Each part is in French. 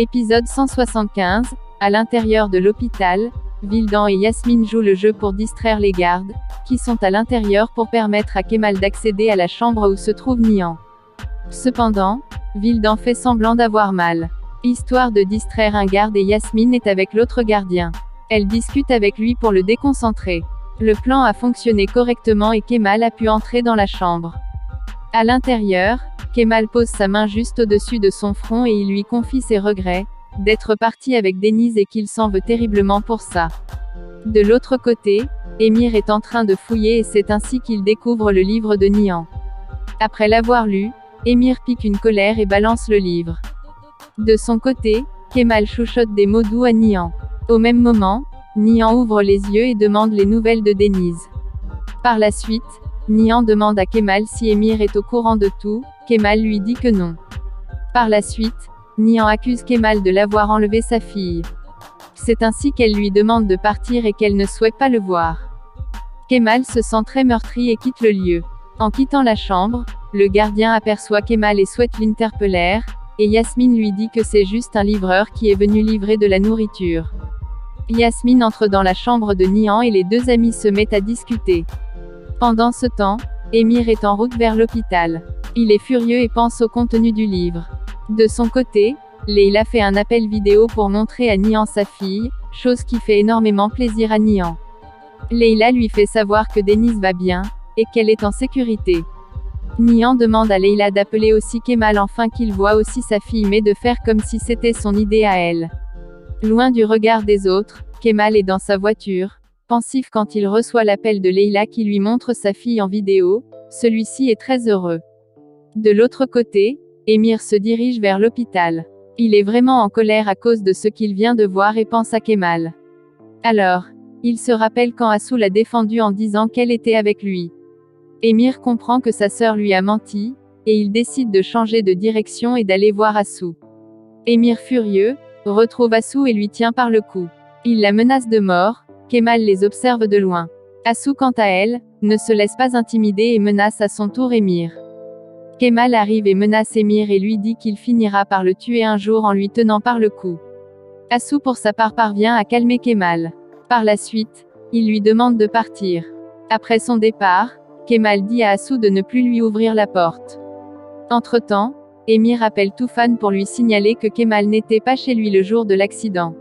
Épisode 175, à l'intérieur de l'hôpital, Vildan et Yasmine jouent le jeu pour distraire les gardes, qui sont à l'intérieur pour permettre à Kemal d'accéder à la chambre où se trouve Nihan. Cependant, Vildan fait semblant d'avoir mal. Histoire de distraire un garde et Yasmine est avec l'autre gardien. Elle discute avec lui pour le déconcentrer. Le plan a fonctionné correctement et Kemal a pu entrer dans la chambre. À l'intérieur, Kemal pose sa main juste au-dessus de son front et il lui confie ses regrets, d'être parti avec Denise et qu'il s'en veut terriblement pour ça. De l'autre côté, Emir est en train de fouiller et c'est ainsi qu'il découvre le livre de Nihan. Après l'avoir lu, Emir pique une colère et balance le livre. De son côté, Kemal chuchote des mots doux à Nihan. Au même moment, Nihan ouvre les yeux et demande les nouvelles de Denise. Par la suite, Nihan demande à Kemal si Emir est au courant de tout, Kemal lui dit que non. Par la suite, Nihan accuse Kemal de l'avoir enlevé sa fille. C'est ainsi qu'elle lui demande de partir et qu'elle ne souhaite pas le voir. Kemal se sent très meurtri et quitte le lieu. En quittant la chambre, le gardien aperçoit Kemal et souhaite l'interpeller, et Yasmine lui dit que c'est juste un livreur qui est venu livrer de la nourriture. Yasmine entre dans la chambre de Nihan et les deux amis se mettent à discuter. Pendant ce temps, Emir est en route vers l'hôpital. Il est furieux et pense au contenu du livre. De son côté, Leila fait un appel vidéo pour montrer à Nihan sa fille, chose qui fait énormément plaisir à Nihan. Leila lui fait savoir que Denise va bien, et qu'elle est en sécurité. Nihan demande à Leila d'appeler aussi Kemal afin qu'il voit aussi sa fille mais de faire comme si c'était son idée à elle. Loin du regard des autres, Kemal est dans sa voiture, pensif quand il reçoit l'appel de Leila qui lui montre sa fille en vidéo, celui-ci est très heureux. De l'autre côté, Emir se dirige vers l'hôpital. Il est vraiment en colère à cause de ce qu'il vient de voir et pense à Kemal. Alors, il se rappelle quand Assou l'a défendu en disant qu'elle était avec lui. Emir comprend que sa sœur lui a menti, et il décide de changer de direction et d'aller voir Assou. Emir furieux, retrouve Assou et lui tient par le cou. Il la menace de mort, Kemal les observe de loin. Assou quant à elle, ne se laisse pas intimider et menace à son tour Emir. Kemal arrive et menace Emir et lui dit qu'il finira par le tuer un jour en lui tenant par le cou. Assou pour sa part parvient à calmer Kemal. Par la suite, il lui demande de partir. Après son départ, Kemal dit à Assou de ne plus lui ouvrir la porte. Entre-temps, Emir appelle Toufan pour lui signaler que Kemal n'était pas chez lui le jour de l'accident.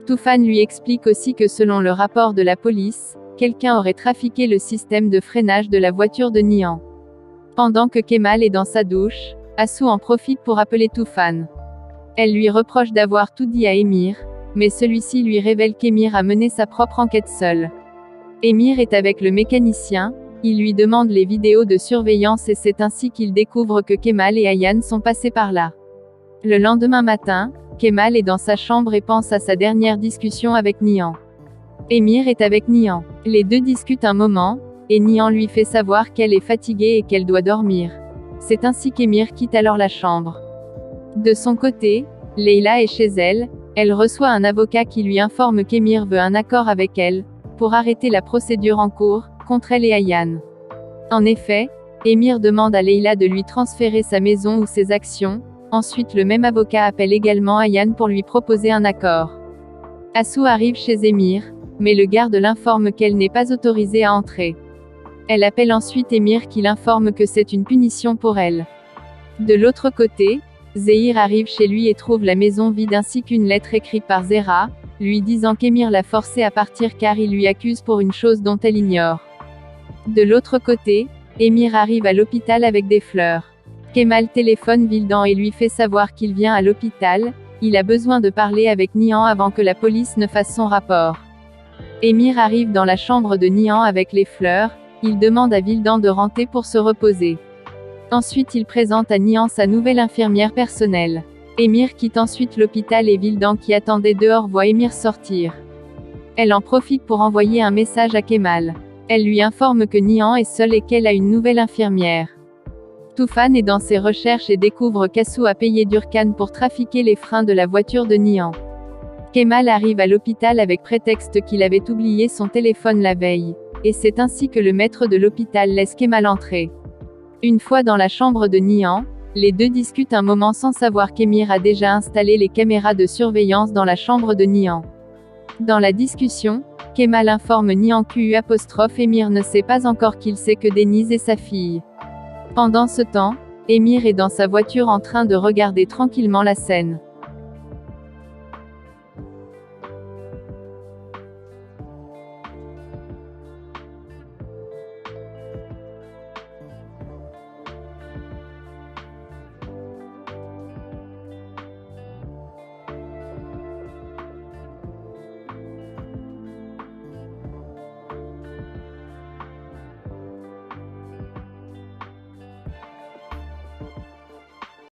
Toufan lui explique aussi que selon le rapport de la police, quelqu'un aurait trafiqué le système de freinage de la voiture de Nihan. Pendant que Kemal est dans sa douche, Assou en profite pour appeler Toufan. Elle lui reproche d'avoir tout dit à Emir, mais celui-ci lui révèle qu'Emir a mené sa propre enquête seul. Emir est avec le mécanicien, il lui demande les vidéos de surveillance et c'est ainsi qu'il découvre que Kemal et Ayane sont passés par là. Le lendemain matin, Kemal est dans sa chambre et pense à sa dernière discussion avec Nihan. Emir est avec Nihan. Les deux discutent un moment, et Nihan lui fait savoir qu'elle est fatiguée et qu'elle doit dormir. C'est ainsi qu'Emir quitte alors la chambre. De son côté, Leila est chez elle, elle reçoit un avocat qui lui informe qu'Emir veut un accord avec elle, pour arrêter la procédure en cours, contre elle et Ayane. En effet, Emir demande à Leila de lui transférer sa maison ou ses actions, ensuite le même avocat appelle également Ayane pour lui proposer un accord. Assou arrive chez Emir, mais le garde l'informe qu'elle n'est pas autorisée à entrer. Elle appelle ensuite Emir qui l'informe que c'est une punition pour elle. De l'autre côté, Zehir arrive chez lui et trouve la maison vide ainsi qu'une lettre écrite par Zehra, lui disant qu'Emir l'a forcée à partir car il lui accuse pour une chose dont elle ignore. De l'autre côté, Emir arrive à l'hôpital avec des fleurs. Kemal téléphone Vildan et lui fait savoir qu'il vient à l'hôpital, il a besoin de parler avec Nihan avant que la police ne fasse son rapport. Emir arrive dans la chambre de Nihan avec les fleurs, il demande à Vildan de rentrer pour se reposer. Ensuite il présente à Nihan sa nouvelle infirmière personnelle. Emir quitte ensuite l'hôpital et Vildan qui attendait dehors voit Emir sortir. Elle en profite pour envoyer un message à Kemal. Elle lui informe que Nihan est seule et qu'elle a une nouvelle infirmière. Toufan est dans ses recherches et découvre qu'Assou a payé Durkan pour trafiquer les freins de la voiture de Nihan. Kemal arrive à l'hôpital avec prétexte qu'il avait oublié son téléphone la veille. Et c'est ainsi que le maître de l'hôpital laisse Kemal entrer. Une fois dans la chambre de Nihan, Les deux discutent un moment sans savoir qu'Emir a déjà installé les caméras de surveillance dans la chambre de Nihan. Dans la discussion, Kemal informe Nihan qu'U'. Emir ne sait pas encore qu'il sait que Denise est sa fille. Pendant ce temps, Emir est dans sa voiture en train de regarder tranquillement la scène.